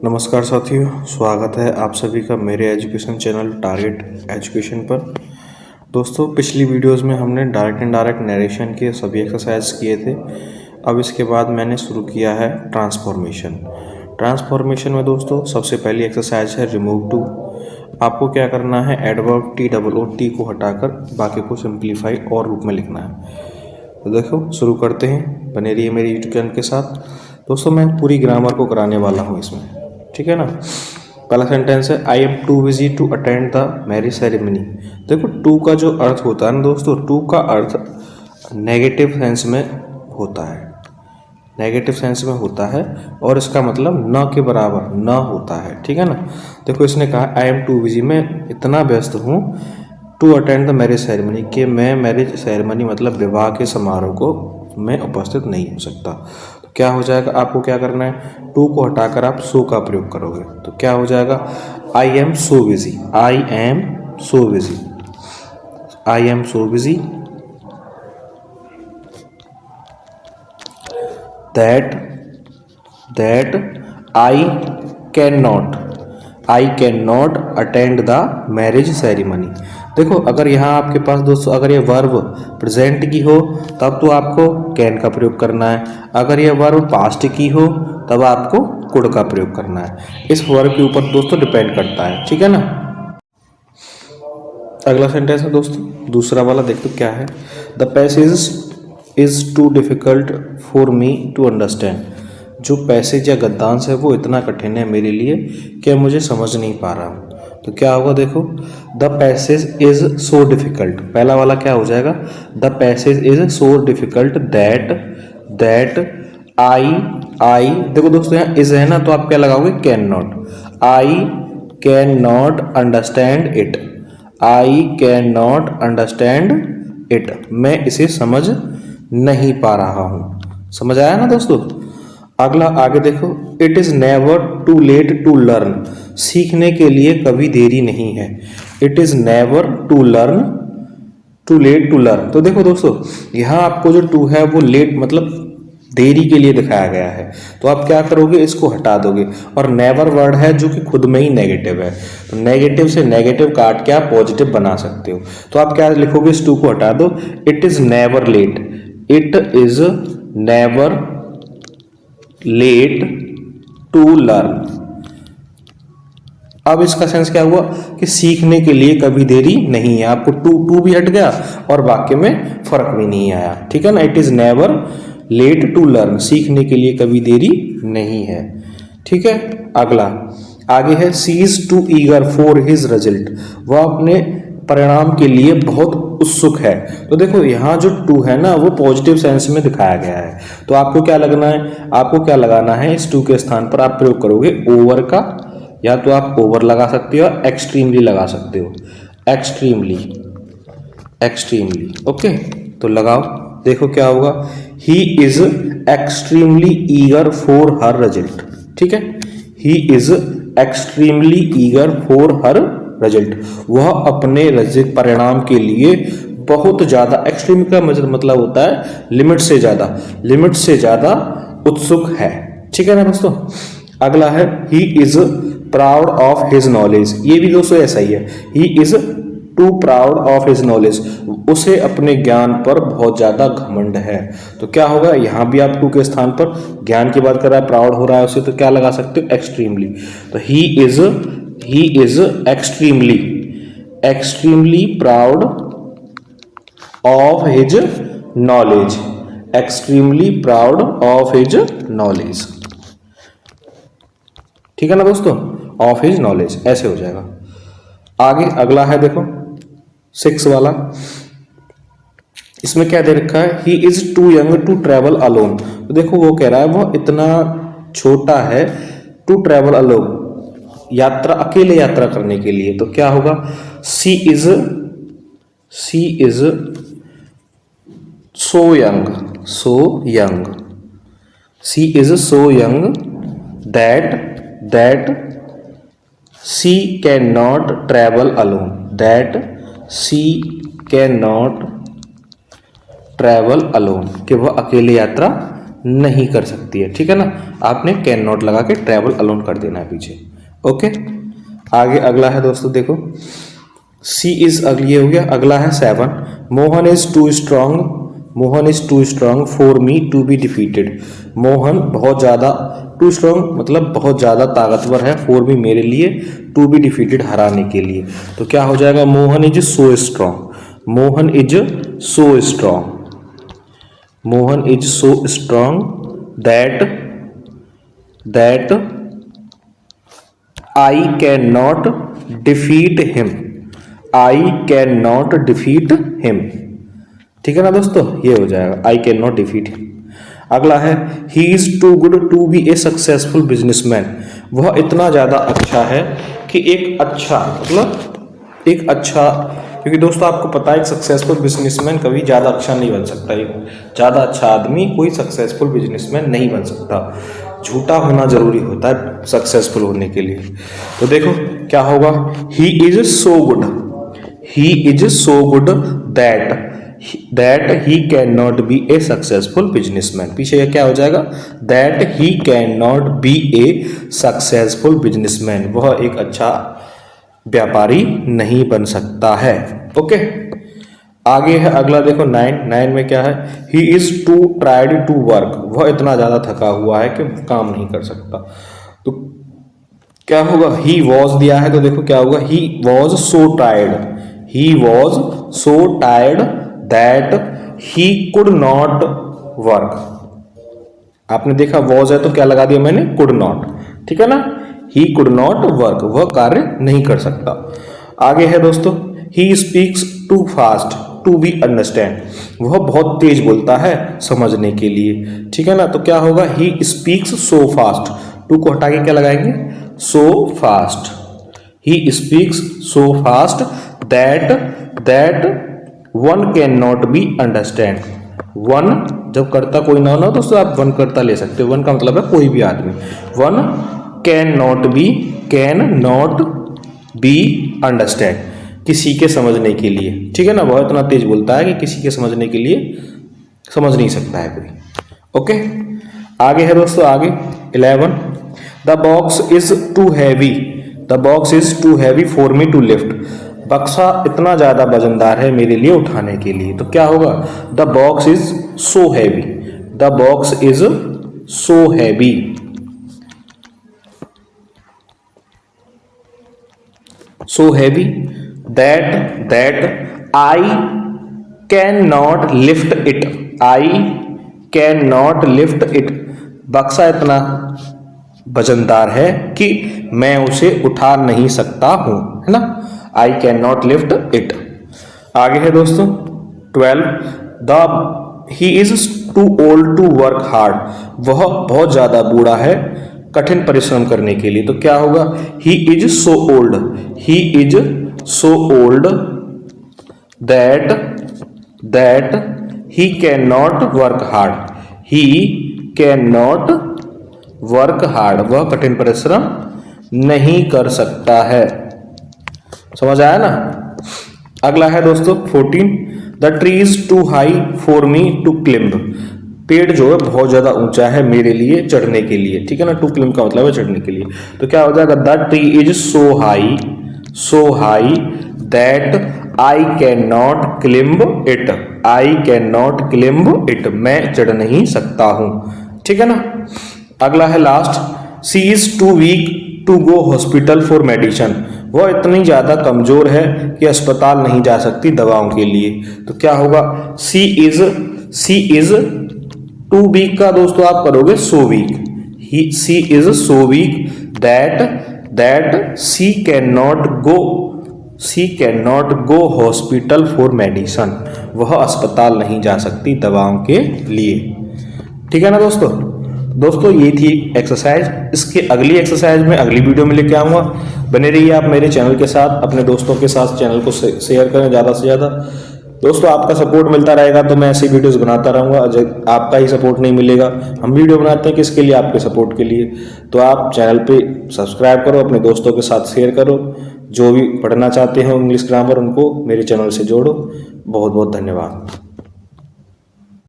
नमस्कार साथियों, स्वागत है आप सभी का मेरे एजुकेशन चैनल टारगेट एजुकेशन पर। दोस्तों, पिछली वीडियोस में हमने डायरेक्ट इनडायरेक्ट नरेशन के सभी एक्सरसाइज किए थे। अब इसके बाद मैंने शुरू किया है ट्रांसफॉर्मेशन में दोस्तों सबसे पहली एक्सरसाइज है रिमूव टू। आपको क्या करना है, एडवर्ब टी को हटाकर बाकी को सिंप्लीफाई और रूप में लिखना है। तो देखो शुरू करते हैं, बने रहिए मेरे यूट्यूब चैनल के साथ। दोस्तों, मैं पूरी ग्रामर को कराने वाला हूँ इसमें, ठीक है ना। पहला सेंटेंस है I am too busy to attend the marriage ceremony. देखो टू का जो अर्थ होता है ना दोस्तों, टू का अर्थ नेगेटिव सेंस में होता है, नेगेटिव सेंस में होता है और इसका मतलब न के बराबर न होता है, ठीक है ना। देखो इसने कहा आई एम टू बिजी, मैं इतना व्यस्त हूँ, to attend the marriage ceremony, कि मैं मैरिज सेरेमनी मतलब विवाह के समारोह को मैं उपस्थित नहीं हो सकता। तो क्या हो जाएगा, आपको क्या करना है, टू को हटाकर आप सो का प्रयोग करोगे तो क्या हो जाएगा, I am so busy, I am so busy, I am so busy that I can not attend the marriage ceremony. देखो अगर यहाँ आपके पास दोस्तों अगर ये वर्ब प्रेजेंट की हो तब तो आपको कैन का प्रयोग करना है, अगर ये वर्ब पास्ट की हो तब आपको कुड का प्रयोग करना है। इस वर्ब के ऊपर दोस्तों डिपेंड करता है, ठीक है ना। अगला सेंटेंस है दोस्तों दूसरा वाला, देखो क्या है, the passage is too difficult for me to understand. जो पैसेज या गद्यांश है वो इतना कठिन है मेरे लिए कि मुझे समझ नहीं पा रहा हूँ। तो क्या होगा, देखो the passage is so difficult, पहला वाला क्या हो जाएगा, the passage is so difficult that I देखो दोस्तों यहाँ इज है ना, तो आप क्या लगाओगे, can not, I can not understand it, I can not understand it, मैं इसे समझ नहीं पा रहा हूं। समझ आया ना दोस्तों। अगला आगे देखो, it is never too late to learn, सीखने के लिए कभी देरी नहीं है। It is never to learn too late to learn. तो देखो दोस्तों यहाँ आपको जो टू है वो लेट मतलब देरी के लिए दिखाया गया है, तो आप क्या करोगे, इसको हटा दोगे, और नेवर वर्ड है जो कि खुद में ही नेगेटिव है, तो नेगेटिव से नेगेटिव काट के आप पॉजिटिव बना सकते हो। तो आप क्या लिखोगे, इस टू को हटा दो, it is never late, it is never late to learn. अब इसका सेंस क्या हुआ कि सीखने के लिए कभी देरी नहीं है, आपको टू भी हट गया और वाक्य में फर्क भी नहीं आया, ठीक है ना। It is never late to learn, सीखने के लिए कभी देरी नहीं है, ठीक है। अगला आगे है, she is too eager for his result, वह अपने परिणाम के लिए बहुत उत्सुक है। तो देखो यहाँ जो टू है ना वो पॉजिटिव सेंस में दिखाया गया है, तो आपको क्या लगना है, आपको क्या लगाना है, इस टू के स्थान पर आप प्रयोग करोगे ओवर का, या तो आप ओवर लगा सकते हो, एक्सट्रीमली लगा सकते हो, एक्सट्रीमली ओके। तो लगाओ, देखो क्या होगा, he is extremely eager for her result, ठीक है, he is extremely eager for her result, वह अपने रिजल्ट परिणाम के लिए बहुत ज्यादा, एक्सट्रीम का मतलब होता है लिमिट से ज्यादा उत्सुक है, ठीक है ना दोस्तों। अगला है, he is proud of his knowledge, ये भी दोस्तों ऐसा ही है, he is too proud of his knowledge, उसे अपने ज्ञान पर बहुत ज्यादा घमंड है। तो क्या होगा, यहां भी आप टू के स्थान पर ज्ञान की बात कर रहा है, प्राउड हो रहा है उसे, तो क्या लगा सकते हो, एक्सट्रीमली। तो he is extremely proud of his knowledge, extremely proud of his knowledge, ठीक है ना दोस्तों, ऑफ हिज नॉलेज, ऐसे हो जाएगा। आगे अगला है देखो 6 वाला, इसमें क्या दे रखा है, he is too young to travel alone. तो देखो वो कह रहा है वो इतना छोटा है टू ट्रेवल अलोन, अकेले यात्रा करने के लिए। तो क्या होगा, she is so young, she is so young that she can not travel alone, that she can not travel alone, कि वह अकेले यात्रा नहीं कर सकती है, ठीक है ना। आपने कैन नॉट लगा के ट्रैवल अलोन कर देना है पीछे। ओके, आगे अगला है दोस्तों, देखो सी इज ये हो गया। अगला है 7, Mohan is too strong, Mohan is too strong for me to be defeated. Mohan बहुत ज़्यादा, टू स्ट्रांग मतलब बहुत ज़्यादा ताकतवर है, फॉर मी मेरे लिए, टू बी डिफीटेड हराने के लिए। तो क्या हो जाएगा, Mohan is so strong, Mohan is so strong, Mohan is so strong that I can not defeat him, I can not defeat him, ठीक है ना दोस्तों, ये हो जाएगा I can not defeat him. अगला है he is too good to be a successful businessman, वह इतना ज़्यादा अच्छा है कि एक अच्छा, मतलब एक अच्छा, क्योंकि दोस्तों आपको पता है एक सक्सेसफुल बिजनेसमैन कभी ज़्यादा अच्छा नहीं बन सकता, एक ज़्यादा अच्छा आदमी कोई सक्सेसफुल बिजनेसमैन नहीं बन सकता, झूठा होना जरूरी होता है सक्सेसफुल होने के लिए। तो देखो क्या होगा, he is so good, he is so good that he can not B a successful businessman, पीछे क्या हो जाएगा, that he can not B a successful businessman, वह एक अच्छा व्यापारी नहीं बन सकता है। ओके, आगे है अगला देखो 9 में क्या है, he is too tried to work, वह इतना ज्यादा थका हुआ है कि काम नहीं कर सकता। तो क्या होगा, ही वॉज दिया है तो देखो क्या होगा, he was so tired, he was so tired that he could not work. आपने देखा वॉज है तो क्या लगा दिया मैंने, कुड नॉट, ठीक है ना, ही कुड नॉट वर्क, वह कार्य नहीं कर सकता। आगे है दोस्तों, he speaks too fast to be understand, वह बहुत तेज बोलता है समझने के लिए, ठीक है ना। तो क्या होगा, he speaks so fast, too को हटा के क्या लगाएंगे, so fast, he speaks so fast that one can not be understand. One जब कर्ता कोई ना हो ना दोस्तों, आप वन कर्ता ले सकते हो, वन का मतलब है कोई भी आदमी, one can not be understand, किसी के समझने के लिए, ठीक है ना, वह इतना तेज बोलता है कि किसी के समझने के लिए समझ नहीं सकता है कोई। ओके, आगे है दोस्तों, आगे 11, the box is too heavy, the box is too heavy for me to lift, बक्सा इतना ज्यादा वजनदार है मेरे लिए उठाने के लिए। तो क्या होगा, the box is so heavy, the box is so heavy, so heavy that I can not lift it, I can not lift it, बक्सा इतना वजनदार है कि मैं उसे उठा नहीं सकता हूं, है ना, I can not lift it. आगे है दोस्तों 12, he is too old to work hard, वह बहुत ज्यादा बूढ़ा है कठिन परिश्रम करने के लिए। तो क्या होगा, he is so old, he is so old that he can not work hard, he can not work hard, वह कठिन परिश्रम नहीं कर सकता है। समझ आया ना। अगला है दोस्तों 14, the tree is too high for me to climb, पेड़ जो है बहुत ज्यादा ऊंचा है मेरे लिए चढ़ने के लिए, ठीक है ना, टू क्लिम्ब का मतलब है चढ़ने के लिए। तो क्या हो जाएगा, the tree is so high that I can not climb it, I can not climb it, मैं चढ़ नहीं सकता हूं, ठीक है ना। अगला है last, she is too weak to go hospital for medicine, वह इतनी ज्यादा कमजोर है कि अस्पताल नहीं जा सकती दवाओं के लिए। तो क्या होगा, सी इज टू वीक का दोस्तों आप करोगे so weak, she is so weak that she can not go hospital for medicine, वह अस्पताल नहीं जा सकती दवाओं के लिए, ठीक है ना दोस्तों ये थी एक्सरसाइज। इसके अगली एक्सरसाइज में अगली वीडियो में लेके आऊँगा, बने रहिए आप मेरे चैनल के साथ, अपने दोस्तों के साथ चैनल को शेयर करें ज़्यादा से ज़्यादा। दोस्तों आपका सपोर्ट मिलता रहेगा तो मैं ऐसी वीडियोस बनाता रहूँगा, आपका ही सपोर्ट नहीं मिलेगा, हम वीडियो बनाते हैं किसके लिए, आपके सपोर्ट के लिए। तो आप चैनल पे सब्सक्राइब करो, अपने दोस्तों के साथ शेयर करो, जो भी पढ़ना चाहते हो इंग्लिश ग्रामर उनको मेरे चैनल से जोड़ो। बहुत बहुत धन्यवाद।